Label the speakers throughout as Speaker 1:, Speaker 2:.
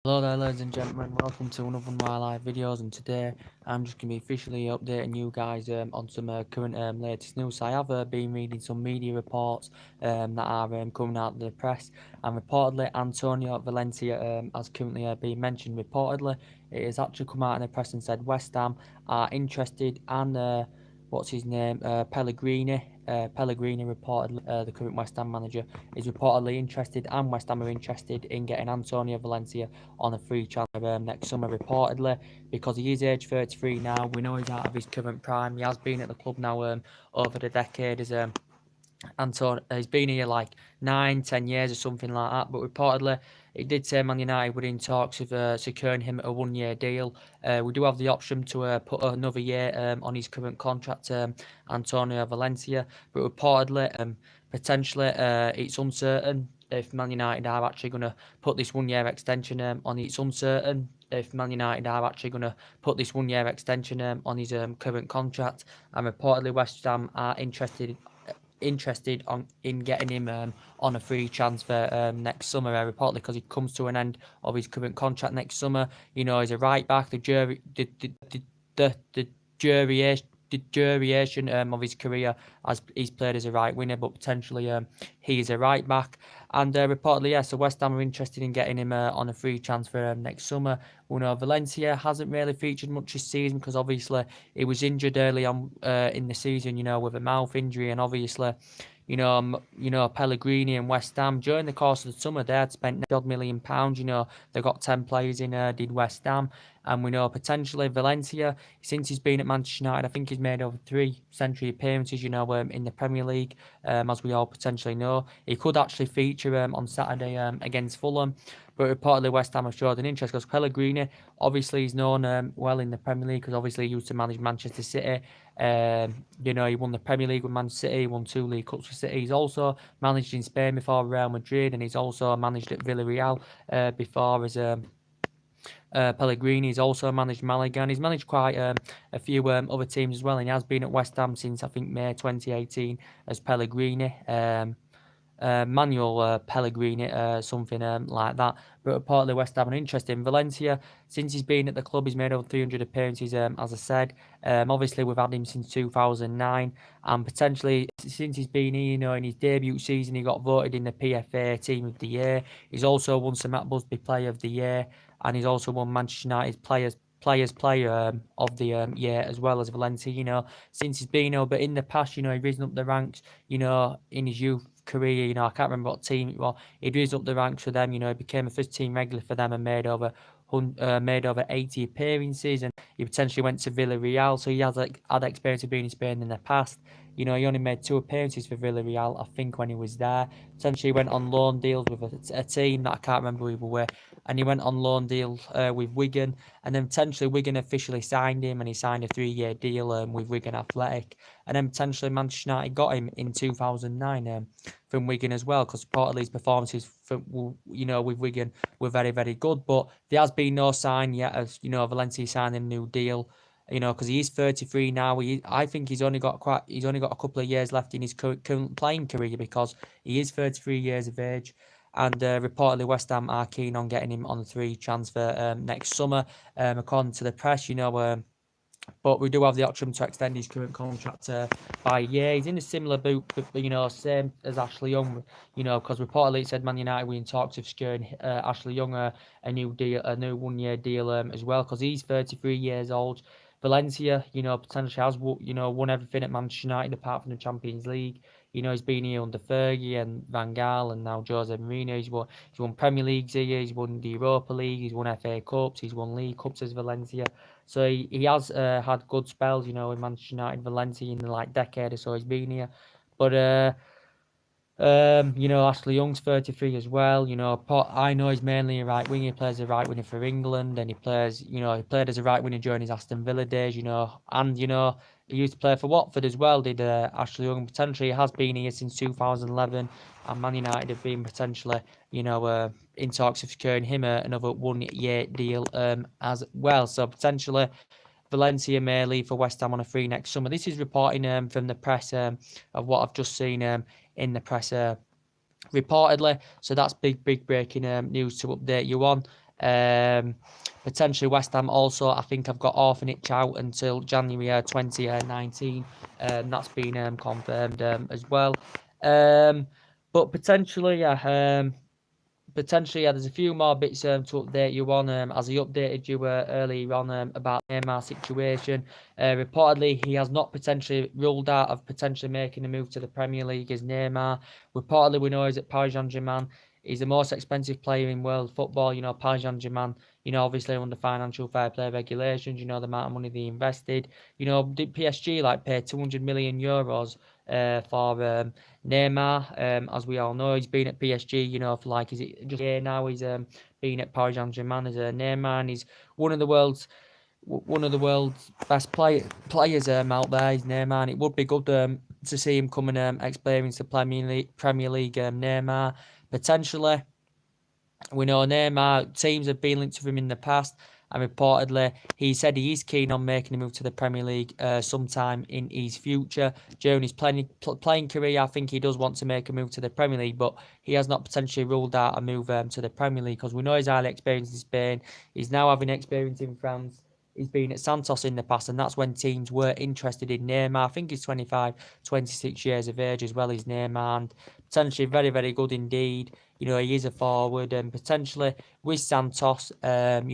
Speaker 1: Hello there ladies and gentlemen, welcome to another of my live videos, and today I'm just going to be officially updating you guys on some current latest news. So I have been reading some media reports that are coming out of the press, and reportedly Antonio Valencia has currently been mentioned. Reportedly it has actually come out in the press and said West Ham are interested, and what's his name, Pellegrini reportedly, the current West Ham manager, is reportedly interested, and West Ham are interested in getting Antonio Valencia on a free transfer next summer, reportedly, because he is age 33 now. We know he's out of his current prime. He has been at the club now over the decade as Anton. He's been here like 9, 10 years or something like that. But reportedly, it did say Man United were in talks of securing him a 1 year deal. We do have the option to put another year on his current contract, Antonio Valencia. But reportedly, potentially, it's uncertain if Man United are actually going to put this 1 year extension on. It's uncertain if Man United are actually going to put this 1 year extension on his current contract. And reportedly, West Ham are interested in getting him on a free transfer next summer, reportedly, because he comes to an end of his current contract next summer. You know, he's a right back. The duration of his career as he's played as a right winger, but potentially he is a right back. And reportedly, yeah, so West Ham are interested in getting him on a free transfer next summer. We know Valencia hasn't really featured much this season because obviously he was injured early on in the season, you know, with a mouth injury, and obviously, Pellegrini and West Ham during the course of the summer they had spent odd £1 million. You know, they got 10 players in. Did West Ham, and we know potentially Valencia, since he's been at Manchester United, I think he's made over 3 century appearances. You know, in the Premier League, as we all potentially know, he could actually feature on Saturday against Fulham. But reportedly, West Ham have showed an interest because Pellegrini, obviously, is known well in the Premier League because obviously he used to manage Manchester City. You know, he won the Premier League with Manchester City, he won 2 League Cups for City. He's also managed in Spain before Real Madrid, and he's also managed at Villarreal before as Pellegrini. He's also managed Malaga, and he's managed quite a few other teams as well. And he has been at West Ham since I think May 2018 as Pellegrini. Manuel Pellegrini, something like that. But reportedly, West Ham are interested in Valencia. Since he's been at the club, he's made over 300 appearances, as I said. Obviously, we've had him since 2009, and potentially, since he's been here, you know, in his debut season, he got voted in the PFA Team of the Year. He's also won some Matt Busby Player of the Year, and he's also won Manchester United Player of the year, as well as Valencia. You know, since he's been over in the past, you know, he's risen up the ranks. You know, in his youth career, you know, I can't remember what team it was. He'd risen up the ranks for them. You know, he became a first team regular for them and made over 80 appearances, and he potentially went to Villarreal. So he has like had experience of being in Spain in the past. You know, he only made 2 appearances for Villarreal, I think, when he was there. Potentially went on loan deals with a team that I can't remember who were, and he went on loan deal with Wigan, and then potentially Wigan officially signed him, and he signed a 3 year deal with Wigan Athletic, and then potentially Manchester United got him in 2009 from Wigan as well, because reportedly his performances with Wigan were very, very good, but there has been no sign yet as, you know, Valencia signing a new deal. You know, because he is 33 now. I think he's only got a couple of years left in his current playing career because he is 33 years of age. And reportedly, West Ham are keen on getting him on a free transfer next summer, according to the press. You know, but we do have the option to extend his current contract by a year. He's in a similar boot, but you know, same as Ashley Young. You know, because reportedly it said Man United were in talks of securing Ashley Young a new deal, a new 1 year deal as well, because he's 33 years old. Valencia, you know, potentially has won everything at Manchester United apart from the Champions League. You know, he's been here under Fergie and Van Gaal and now Jose Mourinho. He's won Premier Leagues here. He's won the Europa League. He's won FA Cups. He's won League Cups as Valencia. So he has had good spells, you know, in Manchester United, Valencia in the like decade or so he's been here. But you know, Ashley Young's 33 as well. You know, I know he's mainly a right winger. He plays a right winger for England, and he played as a right winger during his Aston Villa days. You know, and you know, he used to play for Watford as well. Did Ashley Young? Potentially, he has been here since 2011, and Man United have been potentially, you know, in talks of securing him another 1 year deal as well. So potentially, Valencia may leave for West Ham on a free next summer. This is reporting from the press of what I've just seen in the press reportedly. So that's big breaking news to update you on. Potentially West Ham also, I think I've got Orphanage out until January 2019. That's been confirmed as well. But potentially, yeah, there's a few more bits to update you on. As I updated you earlier on about Neymar's situation. Reportedly, he has not potentially ruled out of potentially making a move to the Premier League as Neymar. Reportedly, we know he's at Paris Saint-Germain. He's the most expensive player in world football. Paris Saint-Germain, obviously under financial fair play regulations, the amount of money they invested. Did PSG pay 200 million euros for Neymar? As we all know, he's been at PSG, for is it just a year now? He's been at Paris Saint-Germain as a Neymar, and he's one of the world's best players out there. He's Neymar, and it would be good to see him come and experience the Premier League. Neymar potentially. We know Neymar teams have been linked to him in the past, and reportedly he said he is keen on making a move to the Premier League sometime in his future. During his playing career, I think he does want to make a move to the Premier League, but he has not potentially ruled out a move to the Premier League, because we know he's highly experienced in Spain. He's now having experience in France. He's been at Santos in the past, and that's when teams were interested in Neymar. I think he's 25, 26 years of age as well as Neymar, and potentially very, very good indeed. He is a forward, and potentially with Santos, he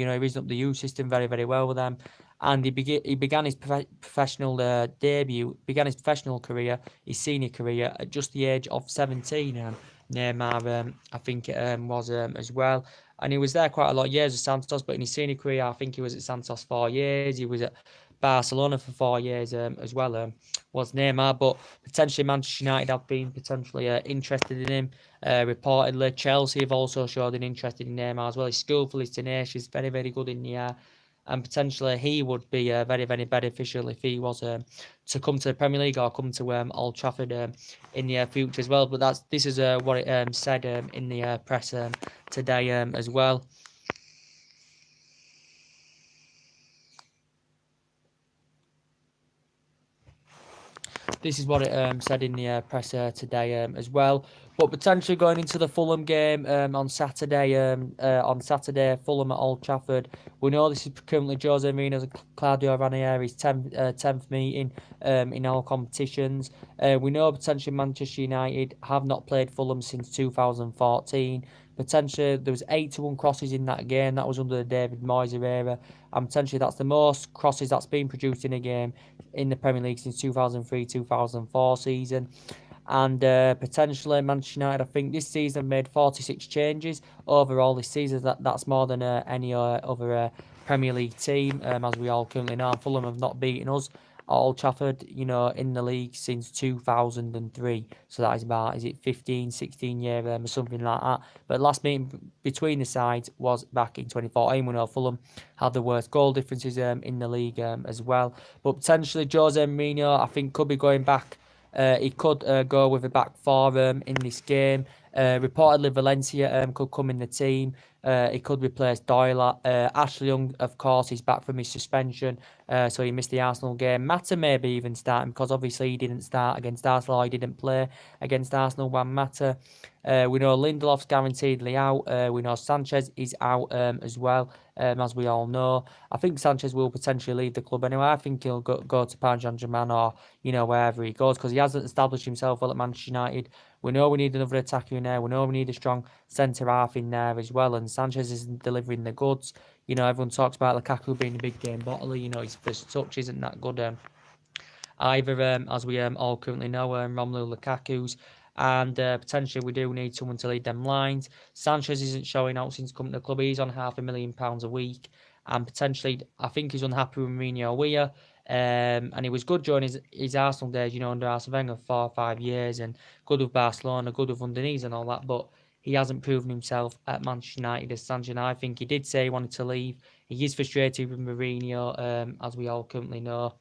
Speaker 1: reasoned up the youth system very, very well with them. And he began his professional began his professional career, his senior career, at just the age of 17. Neymar, I think it was as well. And he was there quite a lot of years with Santos, but in his senior career, I think he was at Santos 4 years. He was at Barcelona for 4 years as well, was Neymar. But potentially Manchester United have been potentially interested in him. Reportedly, Chelsea have also showed an interest in Neymar as well. He's skillful, he's tenacious, very, very good in the air. And potentially he would be very, very beneficial if he was to come to the Premier League or come to Old Trafford in the future as well. But this is what it said in the press today as well. This is what it said in the press today as well. But potentially going into the Fulham game on Saturday, Fulham at Old Trafford. We know this is currently Jose Mourinho's and Claudio Ranieri's 10th meeting in all competitions. We know potentially Manchester United have not played Fulham since 2014. Potentially there was 81 crosses in that game. That was under the David Moyes era, and potentially that's the most crosses that's been produced in a game in the Premier League since 2003-2004 season. And potentially Manchester United, I think this season have made 46 changes overall this season. That's more than any other Premier League team, as we all currently know. Fulham have not beaten us at Old Trafford, in the league since 2003. So that is about, 15, 16 year or something like that. But last meeting between the sides was back in 2014. We know Fulham had the worst goal differences in the league as well. But potentially Jose Mourinho, I think, could be going back. He could go with a back four in this game. Reportedly, Valencia could come in the team. He could replace Doyle. Ashley Young, of course, is back from his suspension, so he missed the Arsenal game. Mata maybe even starting, because obviously he didn't start against Arsenal, or he didn't play against Arsenal. Mata. We know Lindelof's guaranteedly out. We know Sanchez is out as well, as we all know. I think Sanchez will potentially leave the club anyway. I think he'll go to Paris Saint-Germain or, wherever he goes, because he hasn't established himself well at Manchester United. We know we need another attacker in there. We know we need a strong centre-half in there as well, and Sanchez isn't delivering the goods. Everyone talks about Lukaku being a big game bottler. His first touch isn't that good either, as we all currently know, Romelu Lukaku's. And potentially we do need someone to lead them lines. Sanchez isn't showing out since coming to the club. He's on £500,000 a week, and potentially I think he's unhappy with Mourinho. And he was good during his Arsenal days, under Arsene Wenger, 4 or 5 years, and good with Barcelona, good with Underneath and all that, but he hasn't proven himself at Manchester United as Sanchez. And I think he did say he wanted to leave. He is frustrated with Mourinho, as we all currently know.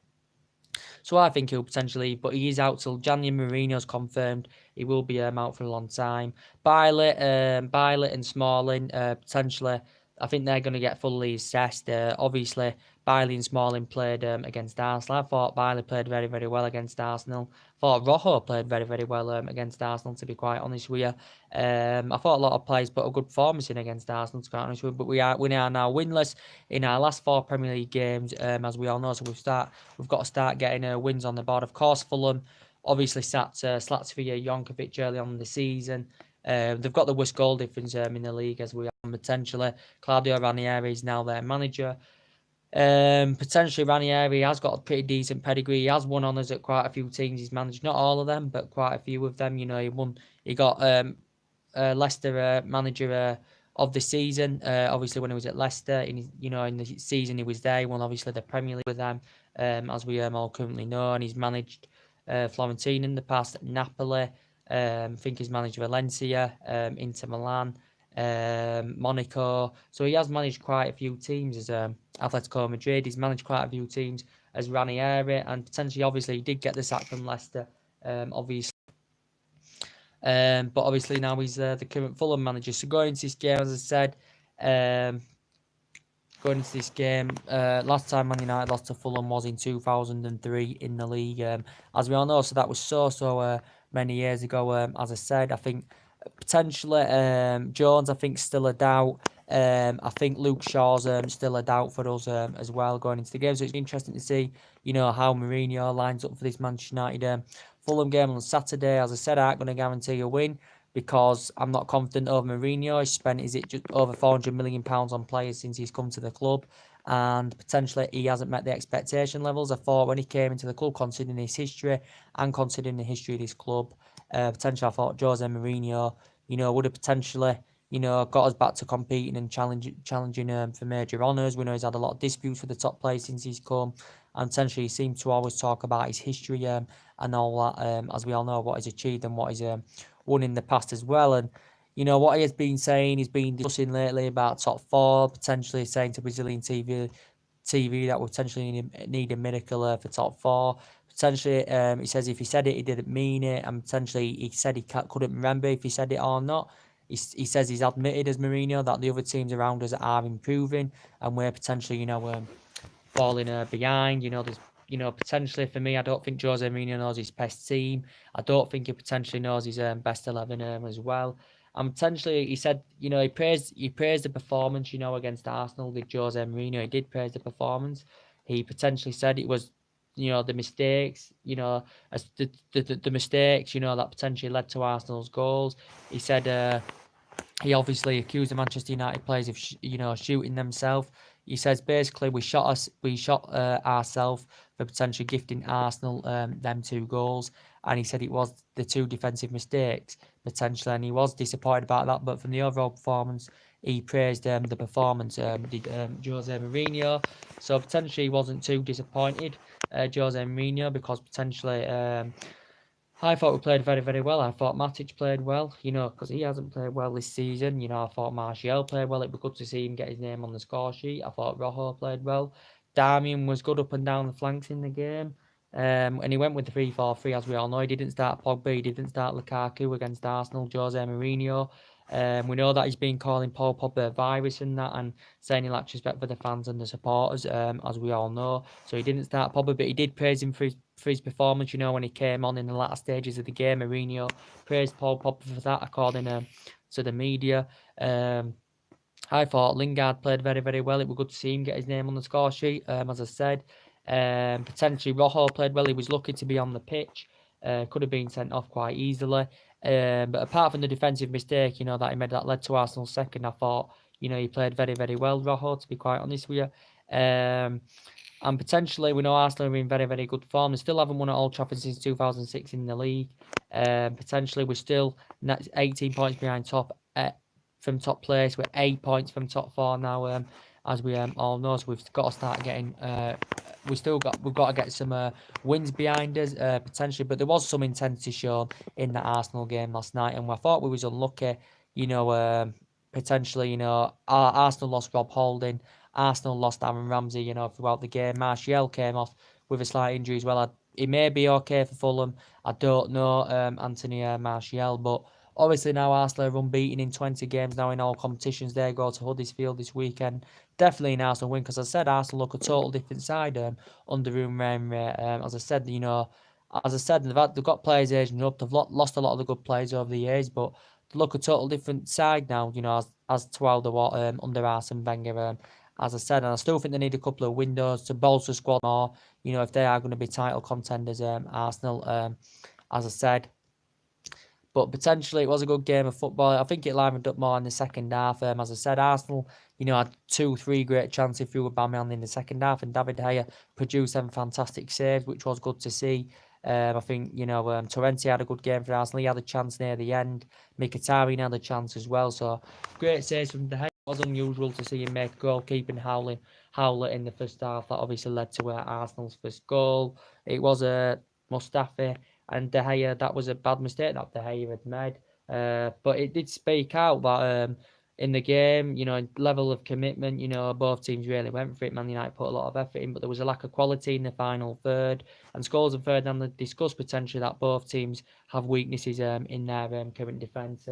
Speaker 1: So I think he'll potentially leave, but he is out till January. Mourinho's confirmed he will be out for a long time. Bailey and Smalling potentially I think they're going to get fully assessed. Obviously, Bailey and Smalling played against Arsenal. I thought Bailey played very, very well against Arsenal. I thought Rojo played very, very well against Arsenal, to be quite honest with you. I thought a lot of players put a good performance in against Arsenal, to be quite honest with you. But we are now winless in our last 4 Premier League games, as we all know. So we've got to start getting wins on the board. Of course, Fulham obviously sat Slatsvia Jonkovic early on in the season. They've got the worst goal difference in the league, as we are potentially. Claudio Ranieri is now their manager. Potentially Ranieri has got a pretty decent pedigree. He has won honours at quite a few teams he's managed. Not all of them, but quite a few of them. You know, he got Leicester manager of the season. Obviously, when he was at Leicester, in the season he was there, he won obviously the Premier League with them, as we all currently know. And he's managed Florentine in the past, Napoli. I think he's managed Valencia, Inter Milan, Monaco. So he has managed quite a few teams as Atletico Madrid. He's managed quite a few teams as Ranieri, and potentially, obviously, he did get the sack from Leicester. Obviously. But obviously now he's the current Fulham manager. So going into this game, as I said, last time Man United lost to Fulham was in 2003 in the league, as we all know. So that was so many years ago. As I said, I think potentially Jones, I think, still a doubt. I think Luke Shaw's still a doubt for us as well going into the game. So it's interesting to see, how Mourinho lines up for this Manchester United Fulham game on Saturday. As I said, I ain't going to guarantee a win because I'm not confident over Mourinho. He's spent, is it just over £400 million on players since he's come to the club, and potentially he hasn't met the expectation levels. I thought when he came into the club, considering his history and considering the history of this club, potentially I thought Jose Mourinho, would have potentially, got us back to competing and challenging for major honours. We know he's had a lot of disputes with the top players since he's come, and potentially he seemed to always talk about his history and all that, as we all know, what he's achieved and what he's won in the past as well. And what he has been saying, he's been discussing lately about top 4, potentially saying to Brazilian TV that we potentially need a miracle for top 4. Potentially, he says if he said it, he didn't mean it, and potentially he said he couldn't remember if he said it or not. He says he's admitted as Mourinho that the other teams around us are improving, and we're potentially, falling behind. There's, potentially for me, I don't think Jose Mourinho knows his best team. I don't think he potentially knows his best 11 as well. And potentially, he said, he praised the performance, against Arsenal with Jose Mourinho. He did praise the performance. He potentially said it was, the mistakes, as the mistakes, that potentially led to Arsenal's goals. He said he obviously accused the Manchester United players of, shooting themselves. He says basically we shot ourselves for potentially gifting Arsenal them 2 goals, and he said it was the 2 defensive mistakes potentially, and he was disappointed about that. But from the overall performance, he praised the performance did Jose Mourinho. So potentially he wasn't too disappointed, Jose Mourinho, because potentially. I thought we played very, very well. I thought Matic played well, because he hasn't played well this season. I thought Martial played well. It'd be good to see him get his name on the score sheet. I thought Rojo played well. Darmian was good up and down the flanks in the game. And he went with the 3-4-3, as we all know. He didn't start Pogba, he didn't start Lukaku against Arsenal, Jose Mourinho. We know that he's been calling Paul Pogba a virus and that, and saying he lacks respect for the fans and the supporters, as we all know. So he didn't start Pogba, but he did praise him for his performance, when he came on in the latter stages of the game. Mourinho praised Paul Pogba for that, according to the media. I thought Lingard played very, very well. It was good to see him get his name on the score sheet, as I said. Potentially Rojo played well. He was lucky to be on the pitch. Could have been sent off quite easily. But apart from the defensive mistake, that he made that led to Arsenal's second, I thought, he played very, very well, Rojo, to be quite honest with you. And potentially, we know Arsenal are in very, very good form. They still haven't won at Old Trafford since 2006 in the league. Potentially, we're still 18 points behind from top place. We're 8 points from top 4 now, as we all know. So we've got to start getting. We've got to get some wins behind us potentially. But there was some intensity shown in the Arsenal game last night, and I thought we was unlucky. Potentially, Arsenal lost Rob Holding. Arsenal lost Aaron Ramsey, throughout the game. Martial came off with a slight injury as well. He may be okay for Fulham. I don't know, Anthony Martial, but Obviously, now Arsenal are unbeaten in 20 games now in all competitions. They go to Huddersfield this weekend. Definitely an Arsenal win, because I said Arsenal look a total different side under Unai Emery. As I said, they've got players aging up. They've lost a lot of the good players over the years, but they look a total different side now, as to how they were under Arsene Wenger. As I said, and I still think they need a couple of windows to bolster the squad more, if they are going to be title contenders, Arsenal, as I said. But potentially it was a good game of football. I think it livened up more in the second half. As I said, Arsenal, had 2-3 great chances through Aubameyang in the second half, and David De Gea produced them fantastic saves, which was good to see. I think, Torrenti had a good game for Arsenal. He had a chance near the end. Mkhitaryan had a chance as well. So great saves from De Gea. It was unusual to see him make a goal, keeping Howlett in the first half. That obviously led to Arsenal's first goal. It was Mustafi and De Gea. That was a bad mistake that De Gea had made. But it did speak out that in the game, level of commitment, both teams really went for it. Man United put a lot of effort in, but there was a lack of quality in the final third. And Scholes and Ferdinand discussed potentially that both teams have weaknesses in their current defence.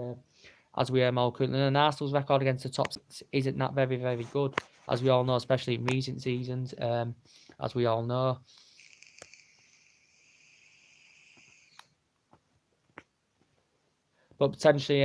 Speaker 1: As we all currently know, and Arsenal's record against the top six isn't that very, very good, as we all know, especially in recent seasons, as we all know. But potentially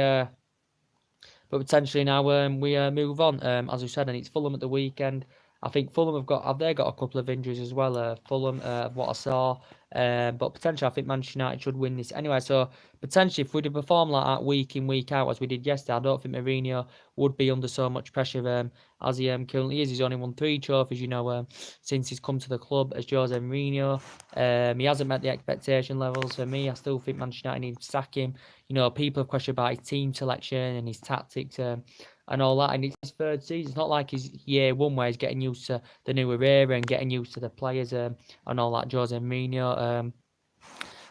Speaker 1: now we move on, as we said, and it's Fulham at the weekend. I think Fulham have they got a couple of injuries as well. Fulham, what I saw, but potentially I think Manchester United should win this anyway. So potentially, if we did perform like that week in, week out as we did yesterday, I don't think Mourinho would be under so much pressure as he currently is. He's only won 3 trophies, since he's come to the club as Jose Mourinho. He hasn't met the expectation levels for me. I still think Manchester United need to sack him. People have questioned about his team selection and his tactics. And all that, and it's his third season. It's not like he's year one where he's getting used to the new era and getting used to the players and all that, Jose Mourinho.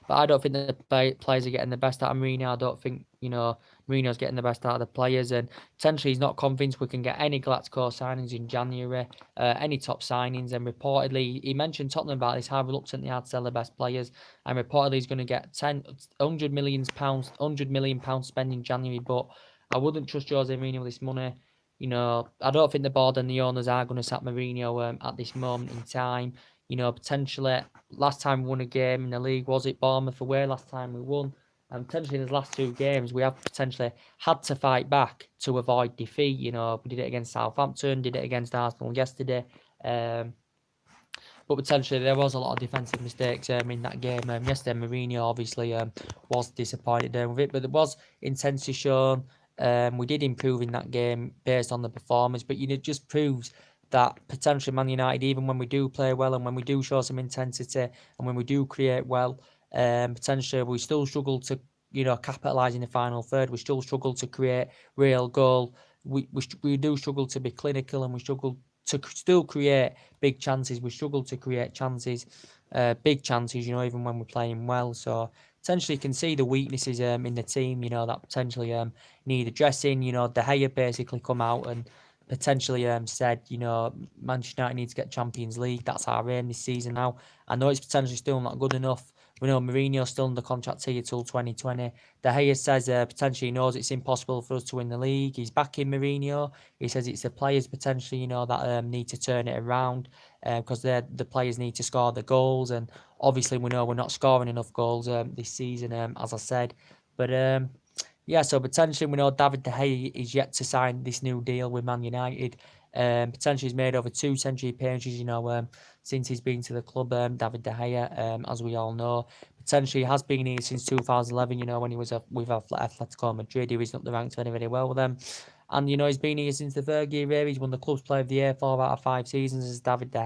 Speaker 1: But I don't think the players are getting the best out of Mourinho. I don't think, Mourinho's getting the best out of the players. And potentially he's not convinced we can get any Galactico signings in January, any top signings. And reportedly, he mentioned Tottenham about this, how reluctant they are to sell the best players. And reportedly he's going to get £100 million spent in January. But I wouldn't trust Jose Mourinho with this money. I don't think the board and the owners are going to sack Mourinho at this moment in time. Potentially, last time we won a game in the league, was it Bournemouth away last time we won? And potentially in the last 2 games, we have potentially had to fight back to avoid defeat. We did it against Southampton, did it against Arsenal yesterday. But potentially there was a lot of defensive mistakes in that game. Yesterday, Mourinho obviously was disappointed with it, but there was intensity shown. We did improve in that game based on the performance, but it just proves that potentially Man United, even when we do play well and when we do show some intensity and when we do create well, potentially we still struggle to capitalise in the final third. We still struggle to create real goal. We do struggle to be clinical, and we struggle to still create big chances. We struggle to create big chances, even when we're playing well. So potentially you can see the weaknesses in the team, that potentially need addressing. De Gea basically come out and potentially said, Manchester United needs to get Champions League. That's our aim this season now. I know it's potentially still not good enough. We know Mourinho's still under contract here till 2020. De Gea says potentially he knows it's impossible for us to win the league. He's backing Mourinho. He says it's the players potentially, that need to turn it around because the players need to score the goals. And obviously we know we're not scoring enough goals this season, as I said. But yeah, so potentially we know David De Gea is yet to sign this new deal with Man United. Potentially he's made over 2 century appearances, since he's been to the club, David De Gea, as we all know. Potentially he has been here since 2011, when he was with Atletico Madrid. He was up the ranks very, very well with them. And, he's been here since the Fergie era. He's won the club's player of the year 4 out of 5 seasons as David De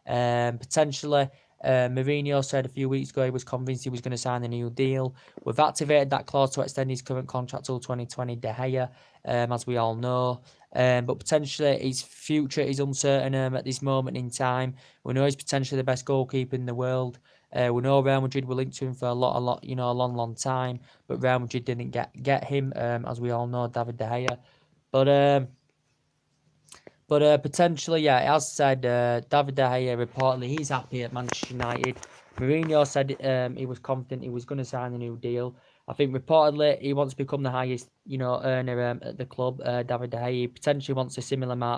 Speaker 1: Gea. Potentially, Mourinho said a few weeks ago he was convinced he was going to sign a new deal. We've activated that clause to extend his current contract till 2020, De Gea, as we all know. But potentially his future is uncertain at this moment in time. We know he's potentially the best goalkeeper in the world. We know Real Madrid were linked to him for a long time. But Real Madrid didn't get him, as we all know, David De Gea. But potentially, yeah, as said, David De Gea reportedly he's happy at Manchester United. Mourinho said he was confident he was going to sign a new deal. I think reportedly he wants to become the highest, earner at the club. David De Gea he potentially wants a similar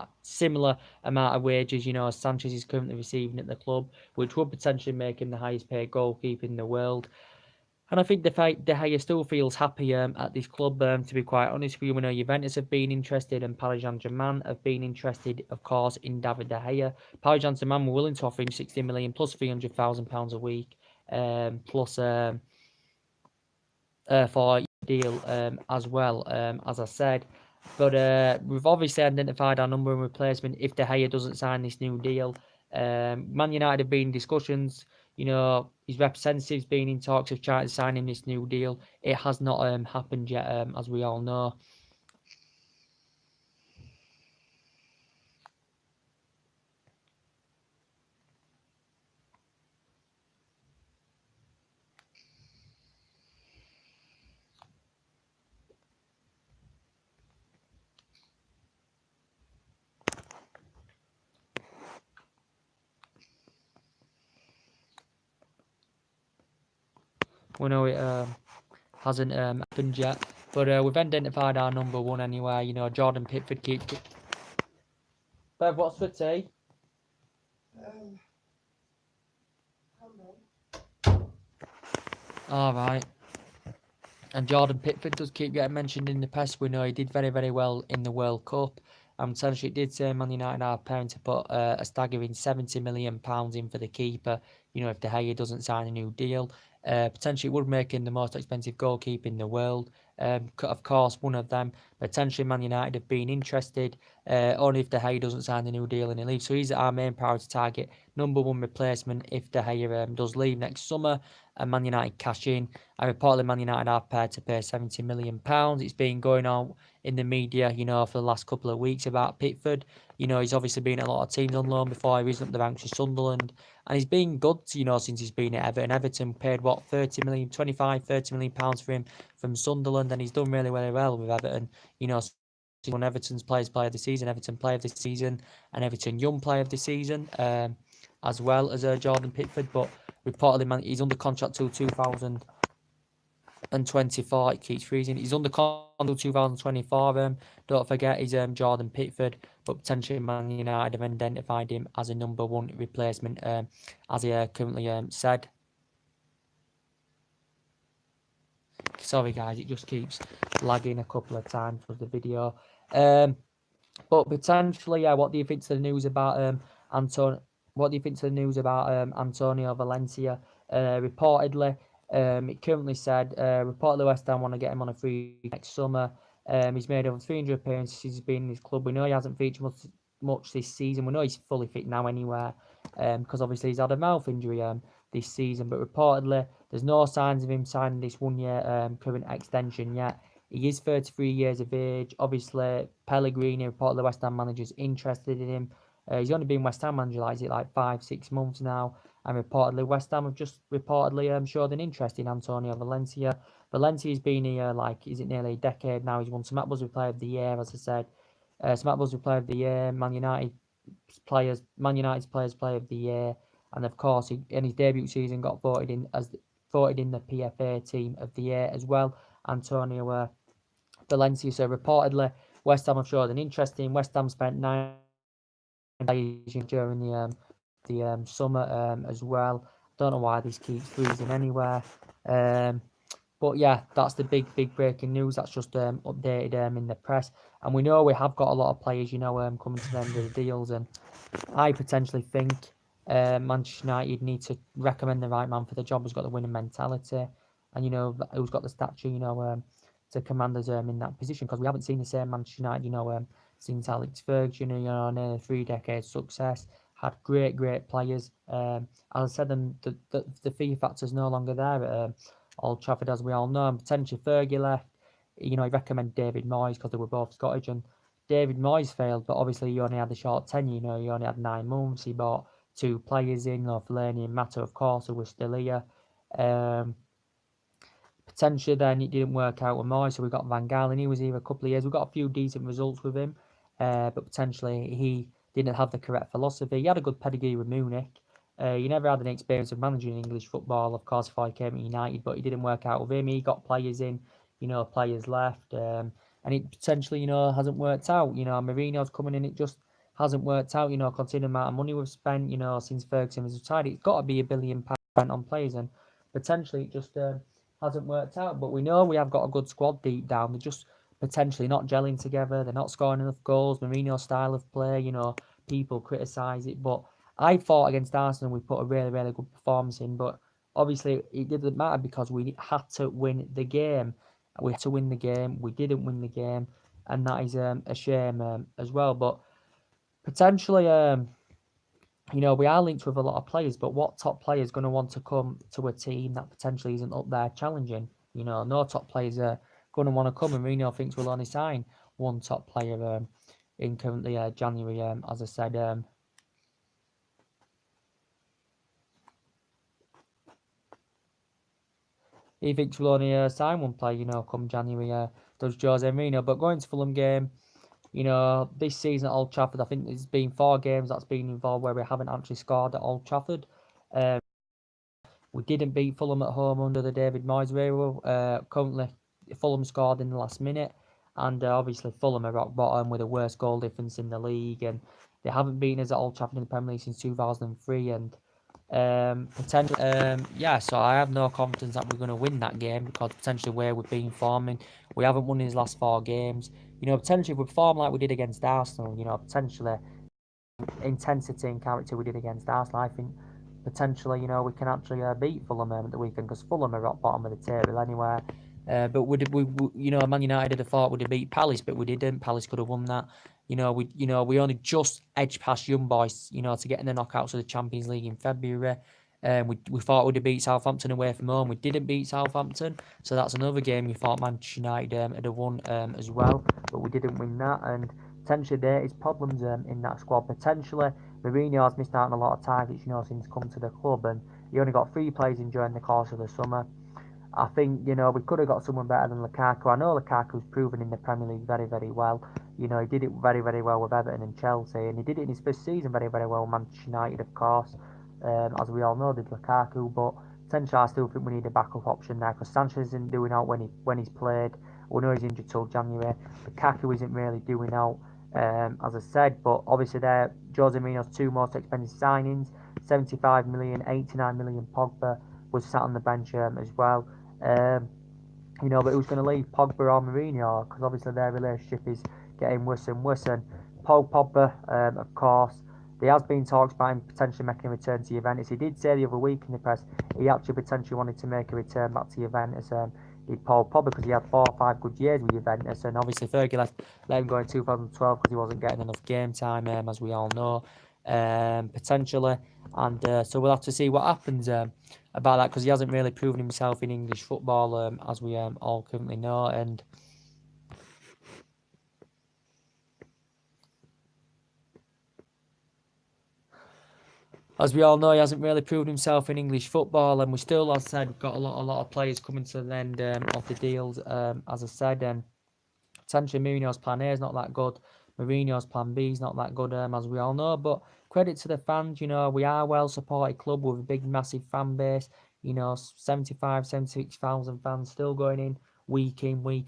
Speaker 1: amount of wages, as Sanchez is currently receiving at the club, which would potentially make him the highest paid goalkeeper in the world. And I think De Gea still feels happy at this club. To be quite honest with you, we know Juventus have been interested, and Paris Saint-Germain have been interested, of course, in David De Gea. Paris Saint-Germain were willing to offer him 60 million plus £300,000 a week, plus for deal as well, as I said. But we've obviously identified our number one replacement if De Gea doesn't sign this new deal. Man United have been in discussions. His representatives been in talks of trying to sign him this new deal. It has not happened yet, as we all know. We know it hasn't happened yet, but we've identified our number one anyway. Jordan Pickford keeps. Bev, what's for tea? All right. And Jordan Pickford does keep getting mentioned in the press. We know he did very, very well in the World Cup. Essentially, it did say Man United are preparing to put a staggering £70 million in for the keeper. If De Gea doesn't sign a new deal, potentially it would make him the most expensive goalkeeper in the world. Of course, one of them. Potentially, Man United have been interested. Only if De Gea doesn't sign the new deal and he leaves. So he's our main priority target, number one replacement if De Gea does leave next summer and Man United cash in. And reportedly Man United are prepared to pay £70 million. It's been going on in the media, for the last couple of weeks about Pickford. He's obviously been at a lot of teams on loan before. He risen up the ranks with Sunderland. And he's been good, since he's been at Everton. Everton paid, 30 million pounds for him from Sunderland. And he's done really, really well with Everton. He's won Everton's Player of the Season, Everton Player of the Season, and Everton Young Player of the Season, as well as Jordan Pickford. But reportedly, he's under contract till 2024. It keeps freezing. He's under contract until 2024. Don't forget, he's Jordan Pickford, but potentially Man United have identified him as a number one replacement, as he currently said. Sorry, guys, it just keeps lagging a couple of times with the video. But potentially, what do you think to the news about Antonio? What do you think to the news about Antonio Valencia? Reportedly, it currently said reportedly West Ham want to get him on a free next summer. He's made over 300 appearances. He's been in his club. We know he hasn't featured much this season. We know he's fully fit now anywhere, because obviously he's had a mouth injury this season. But reportedly, there's no signs of him signing this 1 year current extension yet. He is 33 years of age. Obviously, Pellegrini, reportedly West Ham manager's interested in him. He's only been West Ham manager, like 5-6 months now. And reportedly, West Ham have just reportedly showed an interest in Antonio Valencia. Valencia's been here, is it nearly a decade now? He's won Smack Buzzer Player of the Year, as I said. Smack Buzzer Player of the Year, Man United's Players Player of the Year. And of course, in his debut season, got voted in the PFA Team of the Year as well. Antonio Valencia. So reportedly, West Ham have showed an interest in. West Ham spent 9 days during the summer as well. Don't know why this keeps freezing anywhere. But yeah, that's the big breaking news. That's just updated in the press. And we know we have got a lot of players, coming to the end of the deals. And I potentially think Manchester United need to recommend the right man for the job who's got the winning mentality and, who's got the stature, to command us in that position, because we haven't seen the same Manchester United, since Alex Ferguson, nearly 3 decades success, had great players. As I said, the fear factor is no longer there at Old Trafford, as we all know, and potentially Fergie left. He recommended David Moyes because they were both Scottish, and David Moyes failed, but obviously he only had a short tenure, he only had 9 months. He brought 2 players in, Fellaini and Mata, of course, who were still here. Potentially then it didn't work out with Moyes, so we got Van Gaal, and he was here a couple of years. We got a few decent results with him, but potentially he didn't have the correct philosophy. He had a good pedigree with Munich, He never had any experience of managing English football, of course, before he came to United, but it didn't work out with him. He got players in, players left, and it potentially, hasn't worked out. Mourinho's coming in, it just hasn't worked out, considering the amount of money we've spent, since Ferguson was retired. It's got to be £1 billion spent on players, and potentially it just hasn't worked out. But we know we have got a good squad deep down. They're just potentially not gelling together. They're not scoring enough goals. Mourinho's style of play, people criticise it, but I thought against Arsenal we put a really, really good performance in, but obviously it didn't matter because we had to win the game. We had to win the game. We didn't win the game, and that is a shame as well. But potentially, we are linked with a lot of players, but what top player is going to want to come to a team that potentially isn't up there challenging? No top players are going to want to come, and Mourinho thinks we'll only sign one top player in currently January, as I said. He thinks we'll only sign one player, come January, does Jose Mourinho. But going to Fulham game, this season at Old Trafford, I think there's been 4 games that's been involved where we haven't actually scored at Old Trafford. We didn't beat Fulham at home under the David Moyes era. Currently, Fulham scored in the last minute, and obviously Fulham are rock bottom with the worst goal difference in the league, and they haven't beaten us at Old Trafford in the Premier League since 2003, and potentially, so I have no confidence that we're going to win that game because potentially where we've been forming, we haven't won his last 4 games. Potentially if we perform like we did against Arsenal, potentially intensity and character we did against Arsenal, I think potentially, we can actually beat Fulham at the weekend because Fulham are at bottom of the table anyway. But Man United had thought we'd have beat Palace, but we didn't. Palace could have won that. We only just edged past Young Boys, to get in the knockouts of the Champions League in February. We thought we'd have beat Southampton away from home. We didn't beat Southampton, so that's another game we thought Manchester United had won as well, but we didn't win that. And potentially there is problems in that squad. Potentially Mourinho has missed out on a lot of targets, since come to the club, and he only got 3 players in during the course of the summer. I think, we could have got someone better than Lukaku. I know Lukaku's proven in the Premier League very, very well. He did it very, very well with Everton and Chelsea, and he did it in his first season very, very well with Manchester United, of course, as we all know, did Lukaku. But potentially, I still think we need a backup option there because Sanchez isn't doing out when he's played. We know he's injured till January. Lukaku isn't really doing out, as I said. But obviously, they're Jose Mourinho's 2 most expensive signings: 75 million, 89 million. Pogba was sat on the bench as well. But who's going to leave, Pogba or Mourinho? Because obviously their relationship is getting worse and worse. And Paul Pogba, of course, there has been talks about him potentially making a return to Juventus. He did say the other week in the press he actually potentially wanted to make a return back to Juventus. Paul Pogba, because he had 4 or 5 good years with Juventus, and obviously Fergie let him go in 2012 because he wasn't getting enough game time, as we all know, potentially. And so we'll have to see what happens about that because he hasn't really proven himself in English football, as we all currently know. And as we all know, he hasn't really proven himself in English football, and we still, as I said, got a lot of players coming to the end of the deals, as I said, and potentially Mourinho's plan A is not that good. Mourinho's plan B is not that good, as we all know. But credit to the fans, we are a well-supported club with a big, massive fan base. 75, 76,000 fans still going in, week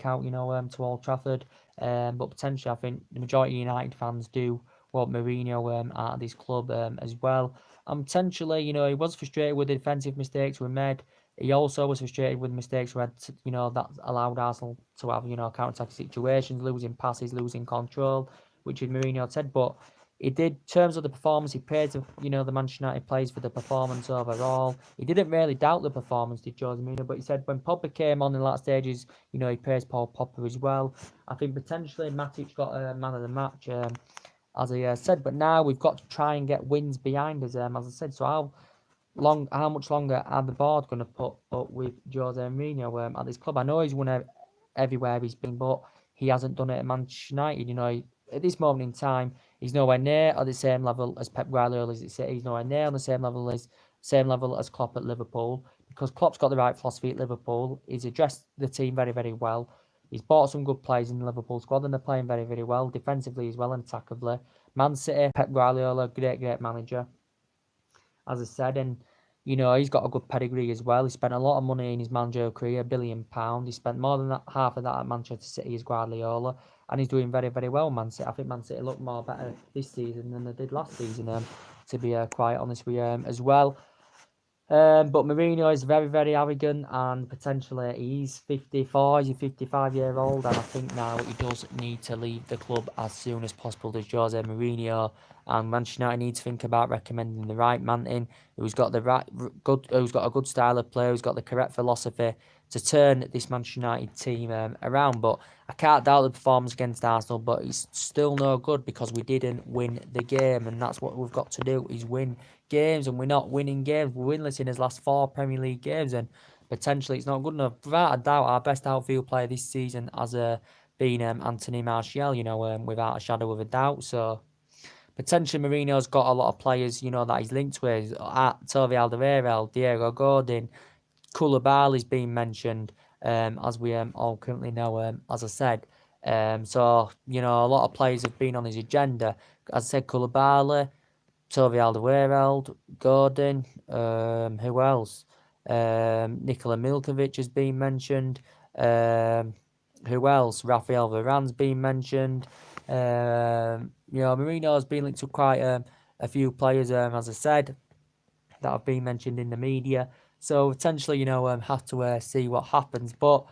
Speaker 1: out, to Old Trafford. But potentially, I think the majority of United fans do want Mourinho out of this club as well. And potentially, he was frustrated with the defensive mistakes we made. He also was frustrated with mistakes we had, that allowed Arsenal to have, counter-attack situations, losing passes, losing control, which Mourinho said. But he did, in terms of the performance, he praised, the Manchester United players for the performance overall. He didn't really doubt the performance, did Jose Mourinho, but he said when Pogba came on in the last stages, he praised Paul Pogba as well. I think potentially Matic got a man of the match, as I said, but now we've got to try and get wins behind us, as I said. So how much longer are the board going to put up with Jose Mourinho at this club? I know he's won everywhere he's been, but he hasn't done it at Manchester United. At this moment in time, he's nowhere near at the same level as Pep Guardiola is at City. He's nowhere near on the same level as Klopp at Liverpool, because Klopp's got the right philosophy at Liverpool. He's addressed the team very, very well. He's bought some good players in the Liverpool squad, and they're playing very, very well defensively as well and attackably. Man City, Pep Guardiola, great manager. as I said, and you know he's got a good pedigree as well. He spent a lot of money in his managerial career, £1 billion. He spent more than that, half of that at Manchester City as Guardiola, and he's doing very, very well. Man City, I think Man City look more better this season than they did last season. To be quite honest with you, as well. But Mourinho is very, very arrogant, and potentially he's 54, he's a 55-year-old, and I think now he does need to leave the club as soon as possible. Does Jose Mourinho, and Manchester United need to think about recommending the right man in, who's got who's got a good style of play, who's got the correct philosophy to turn this Manchester United team around. But I can't doubt the performance against Arsenal, but it's still no good because we didn't win the game, and that's what we've got to do, is win games, and we're not winning games. We're winless in his last 4 Premier League games, and potentially it's not good enough. Without a doubt, our best outfield player this season has been Anthony Martial, without a shadow of a doubt. So potentially Mourinho's got a lot of players, that he's linked with. Toby Alderweireld, Diego Godin, Koulibaly's been mentioned, as we all currently know, as I said. So, a lot of players have been on his agenda. As I said, Koulibaly, Toby Alderweireld, Gordon, who else? Nikola Milkovic has been mentioned. Who else? Rafael Varane's been mentioned. Mourinho has been linked to quite a few players, as I said, that have been mentioned in the media. So potentially, have to see what happens. But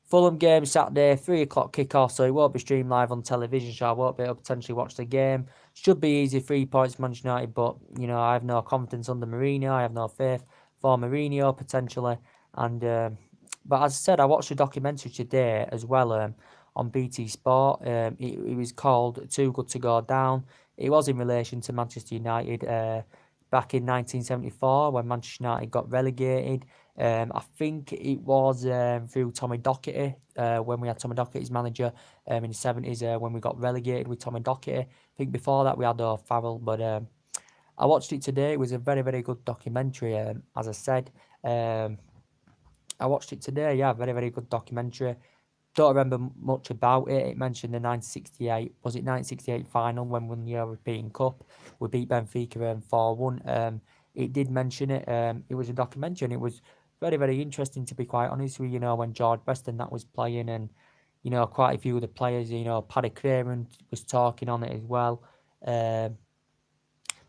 Speaker 1: Fulham game Saturday, 3 o'clock kickoff, so it won't be streamed live on television, so I won't be able to potentially watch the game. Should be easy, 3 points for Manchester United, but, I have no confidence under Mourinho. I have no faith for Mourinho, potentially. And, but as I said, I watched a documentary today as well on BT Sport. It was called Too Good to Go Down. It was in relation to Manchester United back in 1974 when Manchester United got relegated. I think it was through Tommy Docherty, when we had Tommy Docherty as manager in the 70s, when we got relegated with Tommy Docherty. I think before that we had Farrell, but I watched it today. It was a very, very good documentary, as I said. I watched it today, yeah, very, very good documentary. Don't remember much about it. It mentioned the 1968 final when we won the European Cup. We beat Benfica 4-1. It did mention it. It was a documentary, and it was very, very interesting, to be quite honest with you, when George Best and that was playing, and, quite a few of the players, Paddy Crayman was talking on it as well. But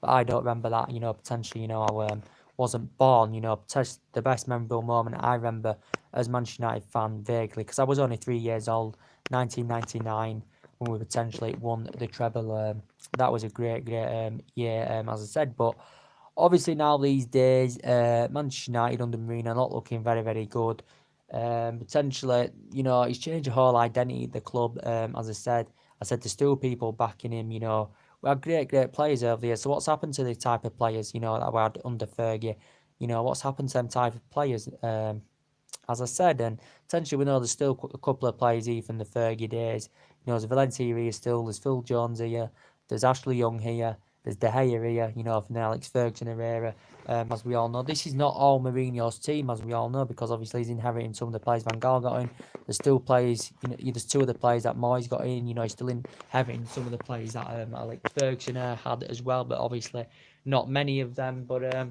Speaker 1: I don't remember that, potentially, I wasn't born, the best memorable moment I remember as Manchester United fan vaguely, because I was only 3 years old, 1999, when we potentially won the treble. That was a great, great year, as I said. But obviously now these days, Manchester United under Mourinho are not looking very, very good. Potentially, he's changed the whole identity of the club. As I said, there's still people backing him. We had great, great players over the years. So what's happened to the type of players, that we had under Fergie? What's happened to them type of players? As I said, and potentially we know there's still a couple of players here from the Fergie days. There's Valencia here still, there's Phil Jones here, there's Ashley Young here, there's De Gea here, from the Alex Ferguson era. As we all know, this is not all Mourinho's team, as we all know, because obviously he's inheriting some of the players Van Gaal got in. There's still players, there's 2 of the players that Moyes got in, he's still inheriting some of the players that Alex Ferguson had as well, but obviously not many of them. But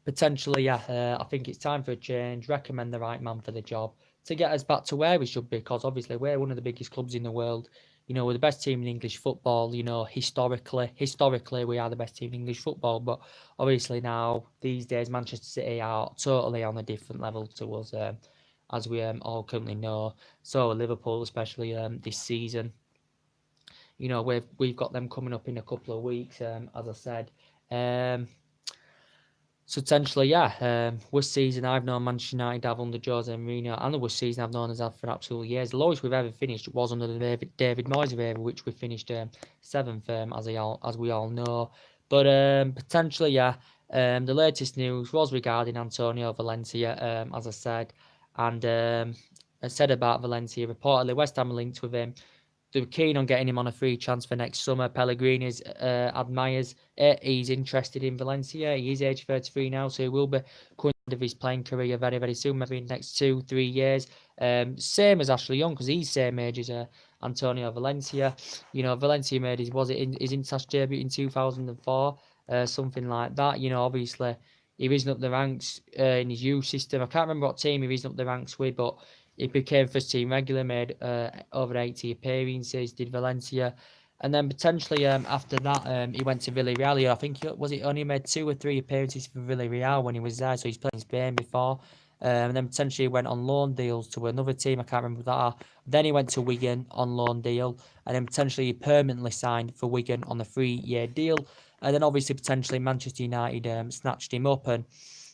Speaker 1: potentially, yeah, I think it's time for a change. Recommend the right man for the job to get us back to where we should be, because obviously we're one of the biggest clubs in the world. We're the best team in English football. Historically, we are the best team in English football. But obviously now, these days, Manchester City are totally on a different level to us, as we all currently know. So Liverpool, especially this season. We've got them coming up in a couple of weeks, as I said. So potentially, yeah, worst season I've known Manchester United have under Jose Mourinho, and the worst season I've known us have for absolute years. The lowest we've ever finished was under the David Moyes era, which we finished 7th, as we all know. But potentially, yeah, the latest news was regarding Antonio Valencia, as I said, and I said about Valencia, reportedly West Ham linked with him. They were keen on getting him on a free transfer next summer. Pellegrini's admires it. He's interested in Valencia. He is age 33 now, so he will be coming to the end of his playing career very, very soon, maybe in the next 2-3 years. Same as Ashley Young, because he's same age as Antonio Valencia. Valencia made his international debut in 2004. something like that. You know, obviously he risen up the ranks in his youth system. I can't remember what team he risen up the ranks with, but he became first team regular, made over 80 appearances, did Valencia. And then potentially after that, he went to Villarreal. I think he only made 2 or 3 appearances for Villarreal when he was there. So he's played in Spain before. And then potentially went on loan deals to another team. I can't remember what that are. Then he went to Wigan on loan deal. And then potentially he permanently signed for Wigan on a 3-year deal. And then obviously potentially Manchester United snatched him up. And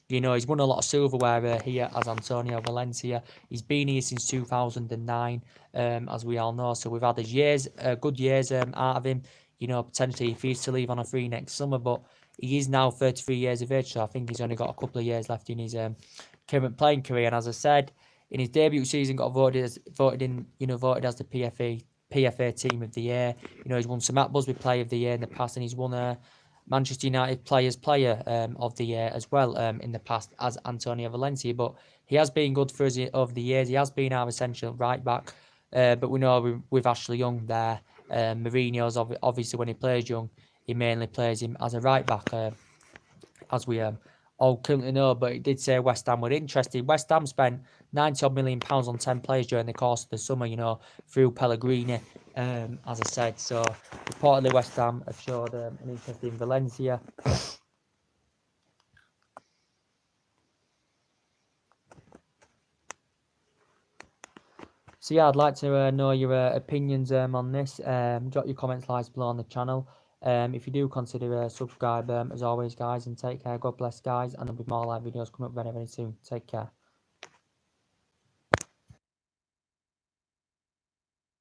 Speaker 1: you know, he's won a lot of silverware here as Antonio Valencia. He's been here since 2009, as we all know. So we've had his years, good years out of him. You know, potentially if he's to leave on a free next summer, but he is now 33 years of age, so I think he's only got a couple of years left in his current playing career. And as I said, in his debut season, got voted as the PFA Team of the Year. You know, he's won some Matt Busby Player of the Year in the past, and he's won a Manchester United Player of the Year as well in the past as Antonio Valencia. But he has been good for us over the years. He has been our essential right back. But we know with Ashley Young there, Mourinho's obviously when he plays Young, he mainly plays him as a right back, as we all currently know. But it did say West Ham were interested. West Ham spent £90 million on 10 players during the course of the summer, you know, through Pellegrini, as I said. So reportedly West Ham have showed an interest in Valencia. So yeah, I'd like to know your opinions on this. Drop your comments, likes below on the channel. If you do consider subscribe, as always, guys, and take care. God bless, guys, and there'll be more live videos coming up very, very soon. Take care.